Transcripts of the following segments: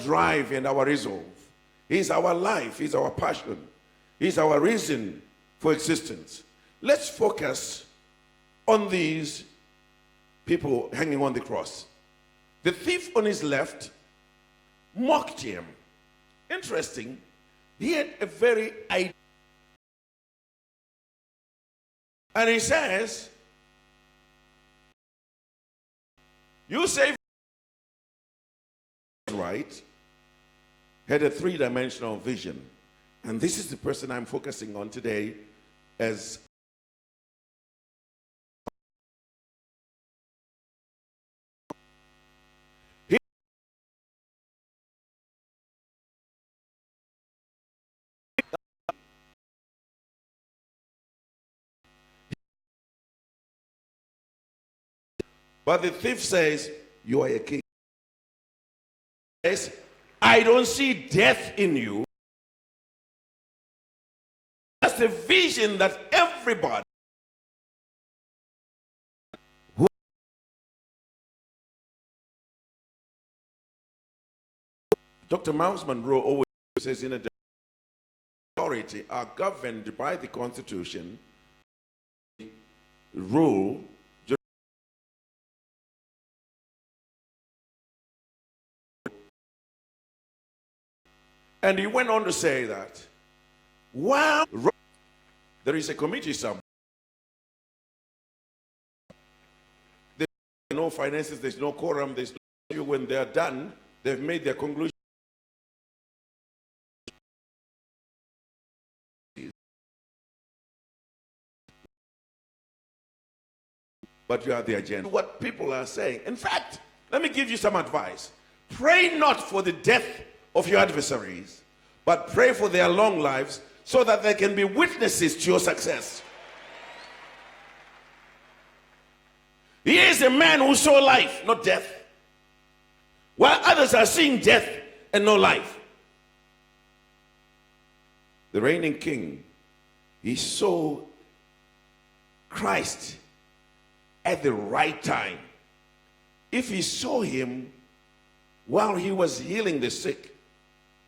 drive and our resolve. He's our life. He's our passion. He's our reason for existence. Let's focus on these people hanging on the cross. The thief on his left mocked him. Interesting. He had a very idea. And he says, you say right, had a three-dimensional vision. And this is the person I'm focusing on today as but the thief says, you are a king. Says, I don't see death in you. That's the vision that everybody Dr. Miles Monroe always says in a authority are governed by the Constitution, rule, and he went on to say that while there is a committee somewhere, there's no finances, there's no quorum, there's no, when they're done, they've made their conclusion. But you are the agenda. What people are saying. In fact, let me give you some advice. Pray not for the death of your adversaries, but pray for their long lives so that they can be witnesses to your success. He is a man who saw life, not death, while others are seeing death and no life. The reigning king, he saw Christ at the right time. If he saw him while he was healing the sick,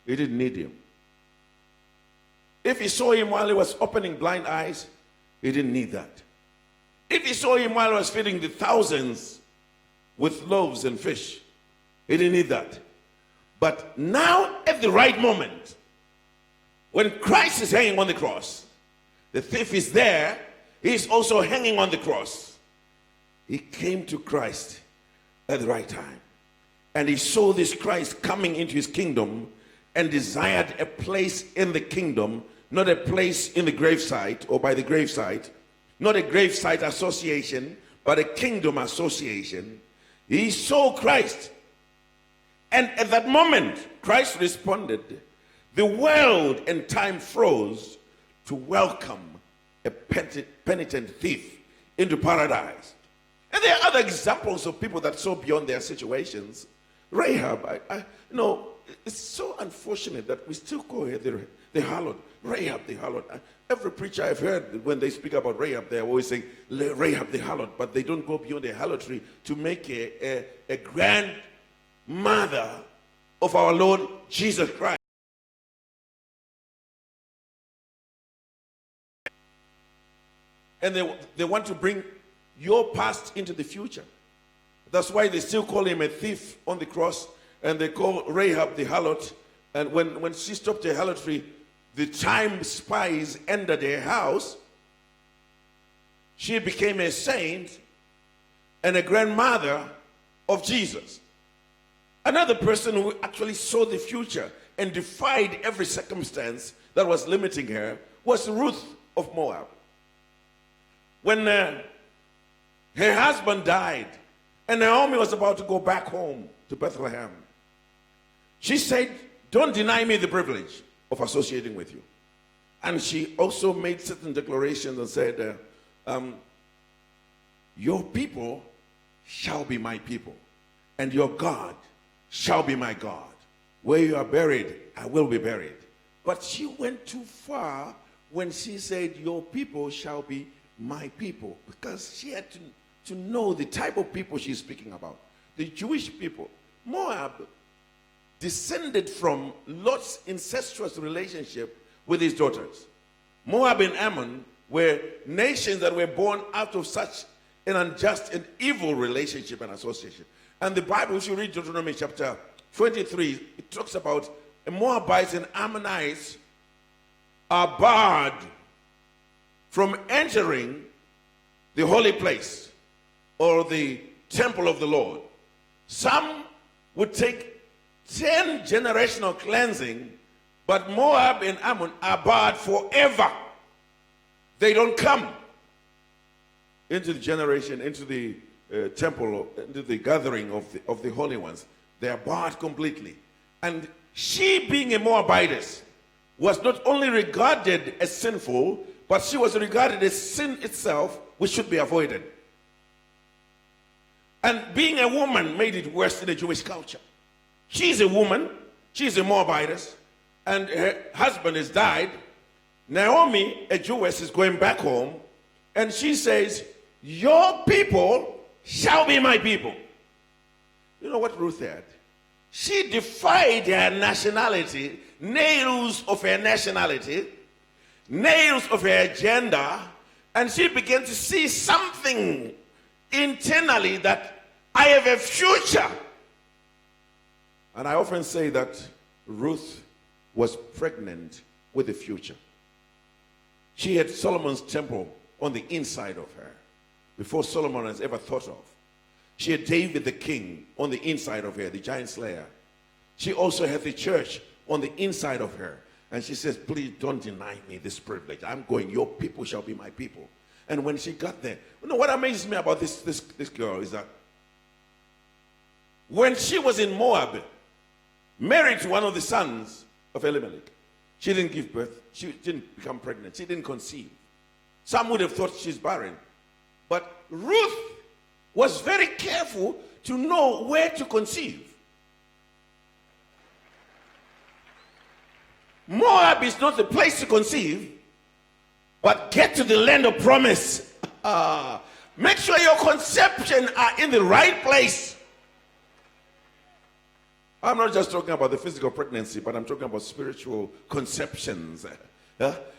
he didn't need him. If he saw him while he was opening blind eyes, he didn't need that. If he saw him while he was feeding the thousands with loaves and fish, he didn't need that. But now, at the right moment, when Christ is hanging on the cross, the thief is there, he's also hanging on the cross. He came to Christ at the right time. And he saw this Christ coming into his kingdom and desired a place in the kingdom, not a place in the gravesite or by the gravesite, not a gravesite association, but a kingdom association. He saw Christ. And at that moment, Christ responded. The world and time froze to welcome a penitent thief into paradise. And there are other examples of people that saw beyond their situations. Rahab, it's so unfortunate that we still call her the harlot. Rahab the harlot. Every preacher I've heard, when they speak about Rahab, they're always saying Rahab the harlot, but they don't go beyond the harlotry to make a grandmother of our Lord Jesus Christ. And they want to bring your past into the future. That's why they still call him a thief on the cross, and they call Rahab the harlot. And when she stopped her harlotry, the time spies entered her house. She became a saint and a grandmother of Jesus. Another person who actually saw the future and defied every circumstance that was limiting her was Ruth of Moab. When her husband died and Naomi was about to go back home to Bethlehem, she said, don't deny me the privilege of associating with you. And she also made certain declarations and said, your people shall be my people, and your God shall be my God. Where you are buried, I will be buried. But she went too far when she said, your people shall be my people, because she had to know the type of people she's speaking about. The Jewish people. Moab descended from Lot's incestuous relationship with his daughters. Moab and Ammon were nations that were born out of such an unjust and evil relationship and association. And the Bible, if you read Deuteronomy chapter 23, it talks about Moabites and Ammonites are barred from entering the holy place or the temple of the Lord. Some would take 10 generational cleansing, but Moab and Ammon are barred forever. They don't come into the generation, into the temple, into the gathering of the holy ones. They are barred completely. And she, being a Moabitess, was not only regarded as sinful, but she was regarded as sin itself, which should be avoided. And being a woman made it worse in the Jewish culture. She's a woman, she's a Moabitess, and her husband has died. Naomi, a Jewess, is going back home, and she says, your people shall be my people. You know what Ruth had? She defied her nationality, nails of her nationality, nails of her agenda, and she began to see something internally that I have a future. And I often say that Ruth was pregnant with the future. She had Solomon's temple on the inside of her before Solomon has ever thought of. She had David the king on the inside of her, the giant slayer. She also had the church on the inside of her. And she says, please don't deny me this privilege. I'm going, your people shall be my people. And when she got there, you know what amazes me about this girl is that when she was in Moab, married to one of the sons of Elimelech, she didn't give birth. She didn't become pregnant. She didn't conceive. Some would have thought she's barren. But Ruth was very careful to know where to conceive. Moab is not the place to conceive, but get to the land of promise. Make sure your conception are in the right place. I'm not just talking about the physical pregnancy, but I'm talking about spiritual conceptions.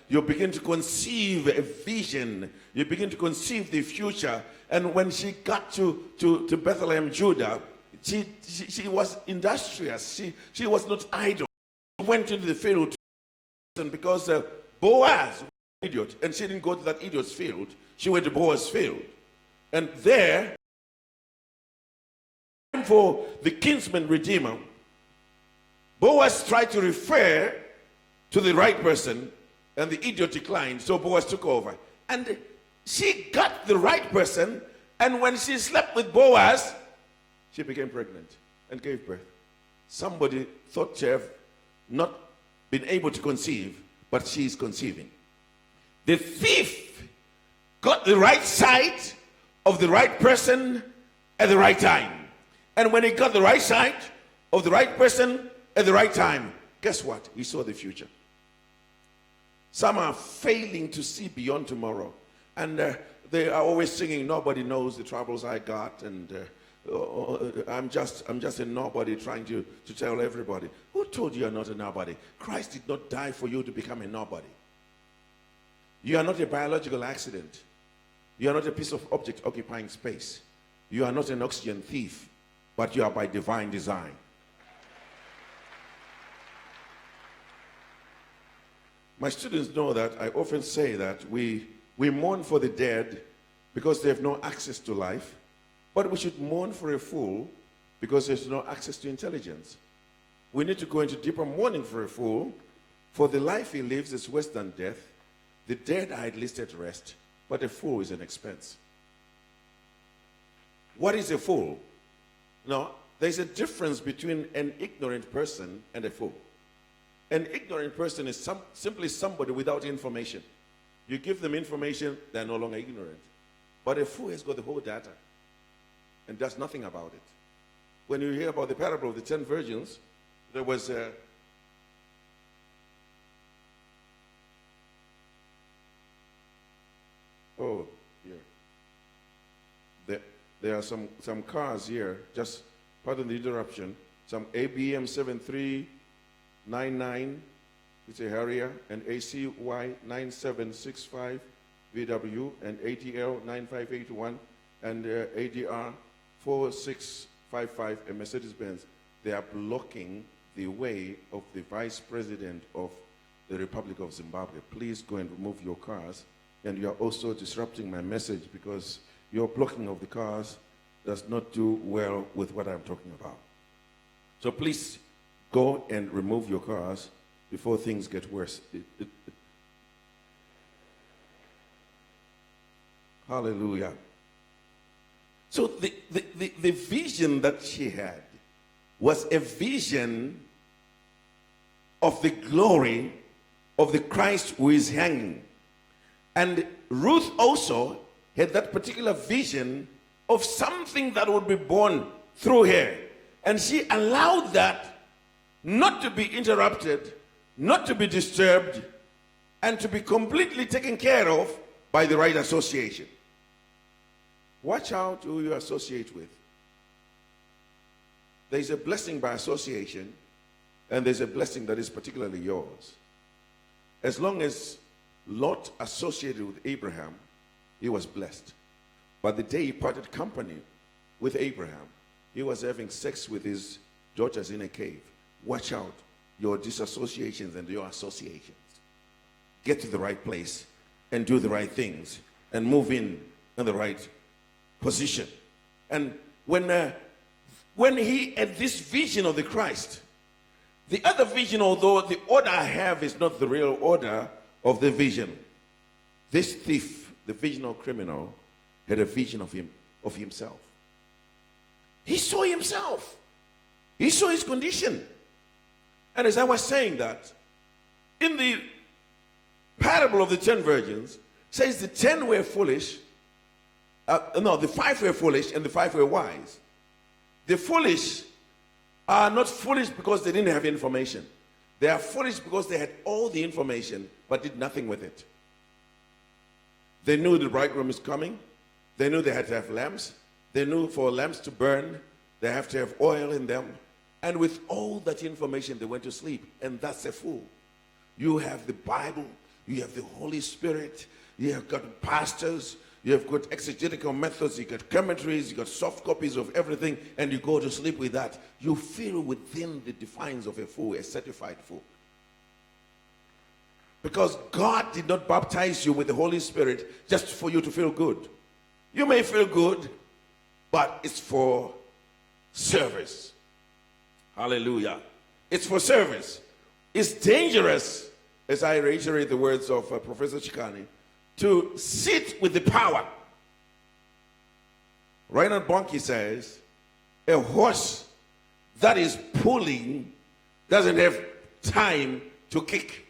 You begin to conceive a vision. You begin to conceive the future. And when she got to Bethlehem, Judah, she was industrious. She was not idle. She went into the field, and because Boaz was an idiot, and she didn't go to that idiot's field, she went to Boaz's field. And there, for the kinsman redeemer, Boaz tried to refer to the right person, and the idiot declined, so Boaz took over. And she got the right person, and when she slept with Boaz, she became pregnant and gave birth. Somebody thought to have not been able to conceive, but she is conceiving. The thief got the right sight of the right person at the right time. And when he got the right sight of the right person at the right time, guess what? He saw the future. Some are failing to see beyond tomorrow. And they are always singing, nobody knows the troubles I got. And I'm just a nobody trying to tell everybody. Who told you you're not a nobody? Christ did not die for you to become a nobody. You are not a biological accident. You are not a piece of object occupying space. You are not an oxygen thief, but you are by divine design. My students know that I often say that we mourn for the dead because they have no access to life, but we should mourn for a fool because there's no access to intelligence. We need to go into deeper mourning for a fool, for the life he lives is worse than death. The dead are at least at rest, but a fool is an expense. What is a fool? No, there's a difference between an ignorant person and a fool. An ignorant person is simply somebody without information. You give them information, they're no longer ignorant. But a fool has got the whole data and does nothing about it. When you hear about the parable of the 10 virgins, there was a oh, here. There are some cars here. Just pardon the interruption. some ABM7399, it's a Harrier, and ACY9765 VW, and ATL 9581, and ADR 4655, a Mercedes-Benz. They are blocking the way of the Vice President of the Republic of Zimbabwe. Please go and remove your cars. And you are also disrupting my message, because your blocking of the cars does not do well with what I'm talking about. So please go and remove your cars before things get worse. Hallelujah. So the vision that she had was a vision of the glory of the Christ who is hanging. And Ruth also had that particular vision of something that would be born through her. And she allowed that not to be interrupted, not to be disturbed, and to be completely taken care of by the right association. Watch out who you associate with. There's a blessing by association, and there's a blessing that is particularly yours. As long as Lot associated with Abraham, he was blessed. But the day he parted company with Abraham, he was having sex with his daughters in a cave. Watch out your disassociations and your associations. Get to the right place and do the right things and move in the right position. And when he had this vision of the Christ, the other vision, although the order I have is not the real order of the vision, this thief, the visional criminal, had a vision of himself. He saw himself. He saw his condition. And as I was saying that, in the parable of the 10 virgins, says the 10 were foolish. The 5 were foolish and the 5 were wise. The foolish are not foolish because they didn't have information. They are foolish because they had all the information but did nothing with it. They knew the bridegroom is coming. They knew they had to have lamps. They knew for lamps to burn, they have to have oil in them. And with all that information, they went to sleep. And that's a fool. You have the Bible. You have the Holy Spirit. You have got pastors. You have got exegetical methods. You got commentaries. You got soft copies of everything. And you go to sleep with that. You feel within the defines of a fool, a certified fool. Because God did not baptize you with the Holy Spirit just for you to feel good. You may feel good, but it's for service. Hallelujah. It's for service. It's dangerous, as I reiterate the words of Professor Chikani, to sit with the power. Reinhard Bonnke says, a horse that is pulling doesn't have time to kick.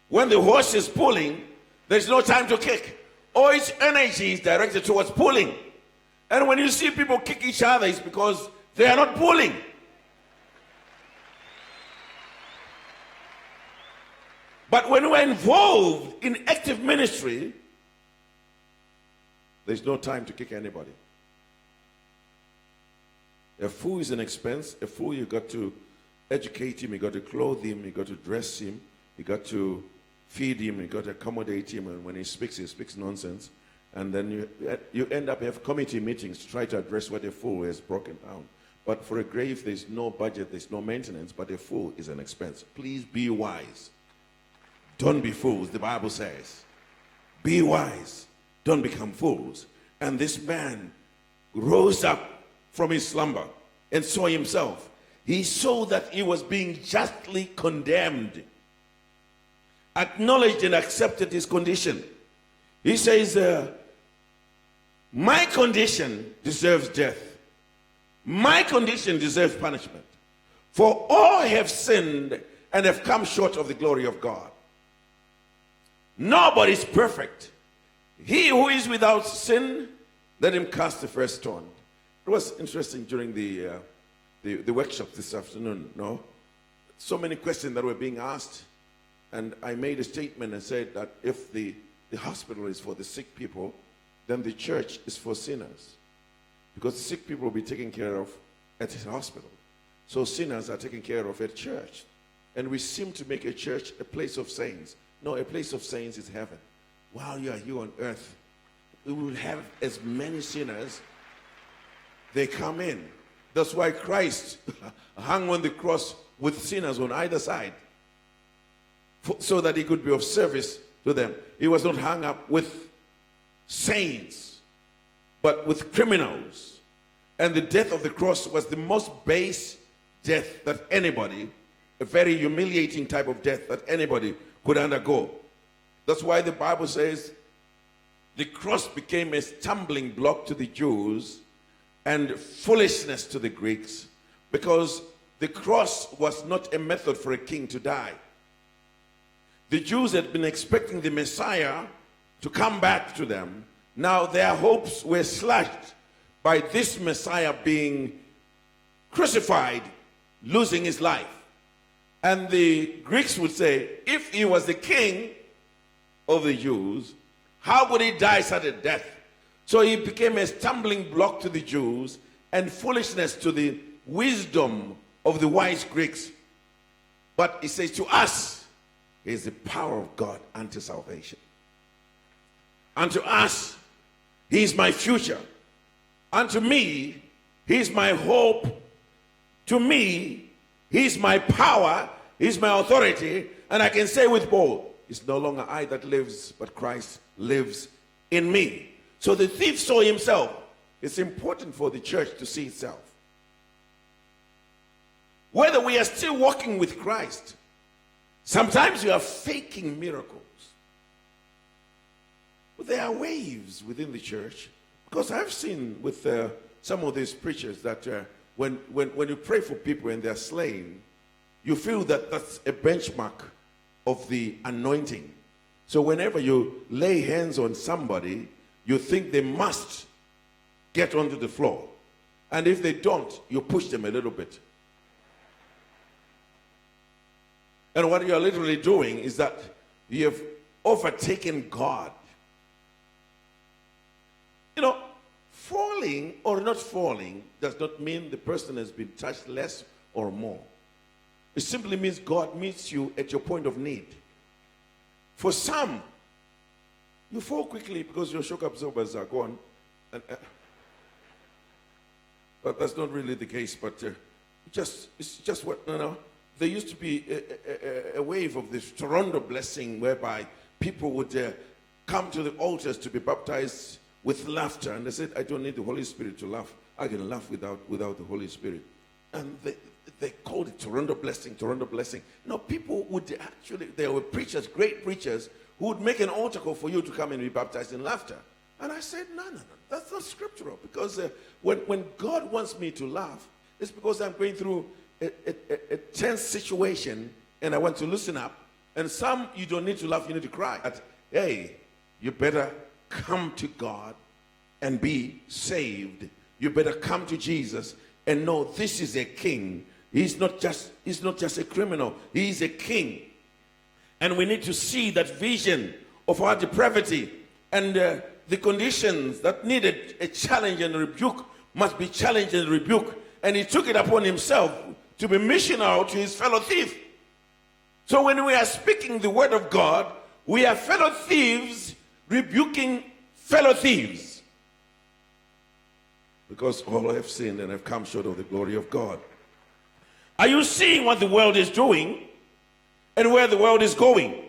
When the horse is pulling, there's no time to kick. All its energy is directed towards pulling. And when you see people kick each other, it's because they are not pulling. But when we're involved in active ministry, there's no time to kick anybody. A fool is an expense. A fool, you got to educate him, you got to clothe him, you got to dress him, you got to feed him, you got to accommodate him, and when he speaks nonsense. And then you end up have committee meetings to try to address what a fool has broken down. But for a grave, there's no budget, there's no maintenance, but a fool is an expense. Please be wise. Don't be fools, the Bible says. Be wise. Don't become fools. And this man rose up from his slumber and saw himself. He saw that he was being justly condemned, acknowledged and accepted his condition. He says, my condition deserves death. My condition deserves punishment. For all have sinned and have come short of the glory of God. Nobody is perfect. He who is without sin, let him cast the first stone. It was interesting during the workshop this afternoon, no? So many questions that were being asked. And I made a statement and said that if the hospital is for the sick people, then the church is for sinners. Because the sick people will be taken care of at his hospital. So sinners are taken care of at church. And we seem to make a church a place of saints. No, a place of saints is heaven. While you are here on earth, we will have as many sinners. They come in. That's why Christ hung on the cross with sinners on either side, so that he could be of service to them. He was not hung up with saints, but with criminals. And the death of the cross was the most base death that anybody, a very humiliating type of death that anybody could undergo. That's why the Bible says the cross became a stumbling block to the Jews and foolishness to the Greeks, because the cross was not a method for a king to die. The Jews had been expecting the Messiah to come back to them. Now their hopes were slashed by this Messiah being crucified, losing his life. And the Greeks would say, if he was the king of the Jews, how would he die such a death? So he became a stumbling block to the Jews and foolishness to the wisdom of the wise Greeks. But he says, to us is the power of God unto salvation. Unto us, he is my future. Unto me, he is my hope. To me, he is my power, he is my authority. And I can say with Paul, it's no longer I that lives, but Christ lives in me. So the thief saw himself. It's important for the church to see itself. Whether we are still walking with Christ, sometimes you are faking miracles. But there are waves within the church, because I've seen with some of these preachers that when you pray for people and they're slain, you feel that that's a benchmark of the anointing. So whenever you lay hands on somebody, you think they must get onto the floor. And if they don't, you push them a little bit. And what you're literally doing is that you have overtaken God. You know, falling or not falling does not mean the person has been touched less or more. It simply means God meets you at your point of need. For some, you fall quickly because your shock absorbers are gone. But that's not really the case. But it's just what, there used to be a wave of this Toronto blessing whereby people would come to the altars to be baptized with laughter. And they said, I don't need the Holy Spirit to laugh. I can laugh without the Holy Spirit. And they called it Toronto blessing, Toronto blessing. No, people would actually, there were preachers, great preachers, who would make an altar call for you to come and be baptized in laughter. And I said, no, that's not scriptural. Because when God wants me to laugh, it's because I'm going through a tense situation and I want to loosen up. And some, you don't need to laugh, you need to cry. But, hey, you better come to God and be saved. You better come to Jesus and know this is a king. He's not just a criminal. He's a king. And we need to see that vision of our depravity and the conditions that needed a challenge and a rebuke must be challenged and rebuked. And he took it upon himself to be missionary to his fellow thief. So when we are speaking the word of God, we are fellow thieves rebuking fellow thieves. Because all have sinned and have come short of the glory of God. Are you seeing what the world is doing and where the world is going?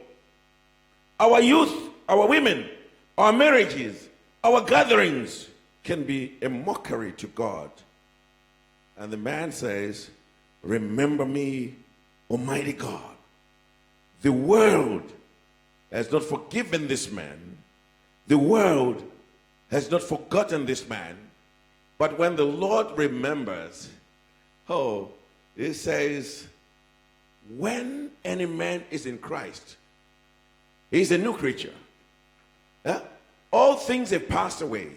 Our youth, our women, our marriages, our gatherings can be a mockery to God. And the man says, remember me, Almighty God. The world has not forgiven this man. The world has not forgotten this man. But when the Lord remembers, he says, when any man is in Christ, he's a new creature. All things have passed away.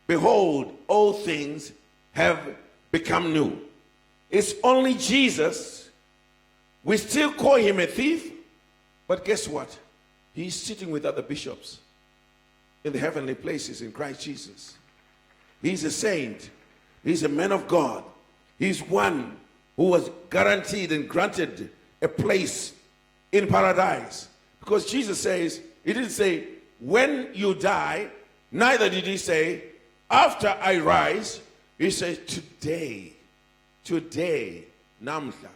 Behold, all things have become new. It's only Jesus. We still call him a thief, but guess what? He's sitting with other bishops in the heavenly places in Christ Jesus. He's a saint. He's a man of God. He's one who was guaranteed and granted a place in paradise. Because Jesus says, he didn't say, when you die, neither did he say, after I rise. He says, today, namhla,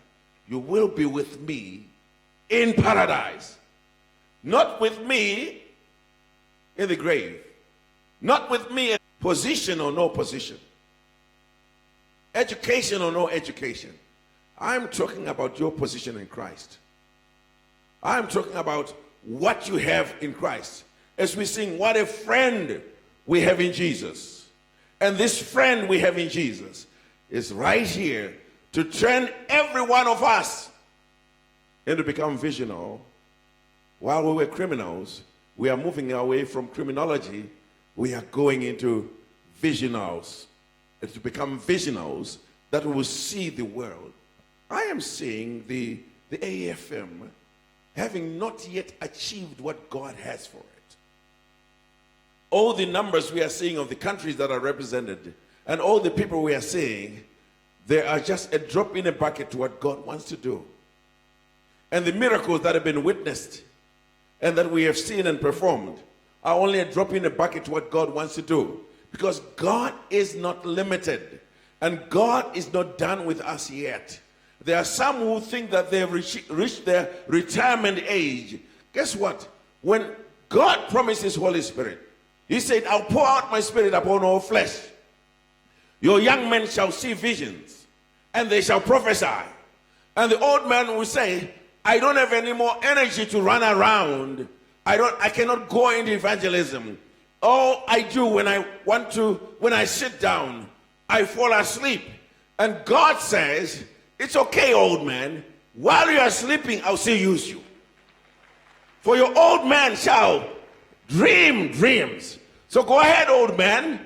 you will be with me in paradise. Not with me in the grave. Not with me in position or no position. Education or no education. I'm talking about your position in Christ. I'm talking about what you have in Christ. As we sing, what a friend we have in Jesus. And this friend we have in Jesus is right here to turn every one of us into become visional. While we were criminals, we are moving away from criminology. We are going into visionals. And to become visionals that will see the world. I am seeing the AFM having not yet achieved what God has for it. All the numbers we are seeing of the countries that are represented and all the people we are seeing, they are just a drop in a bucket to what God wants to do. And the miracles that have been witnessed and that we have seen and performed are only a drop in a bucket to what God wants to do. Because God is not limited and God is not done with us yet. There are some who think that they have reached their retirement age. Guess what? When God promised his Holy Spirit, he said, I'll pour out my spirit upon all flesh. Your young men shall see visions and they shall prophesy. And the old man will say, I don't have any more energy to run around. I cannot go into evangelism. All I do when I sit down, I fall asleep. And God says, it's okay, old man. While you are sleeping, I'll still use you. For your old man shall dream dreams. So go ahead, old man.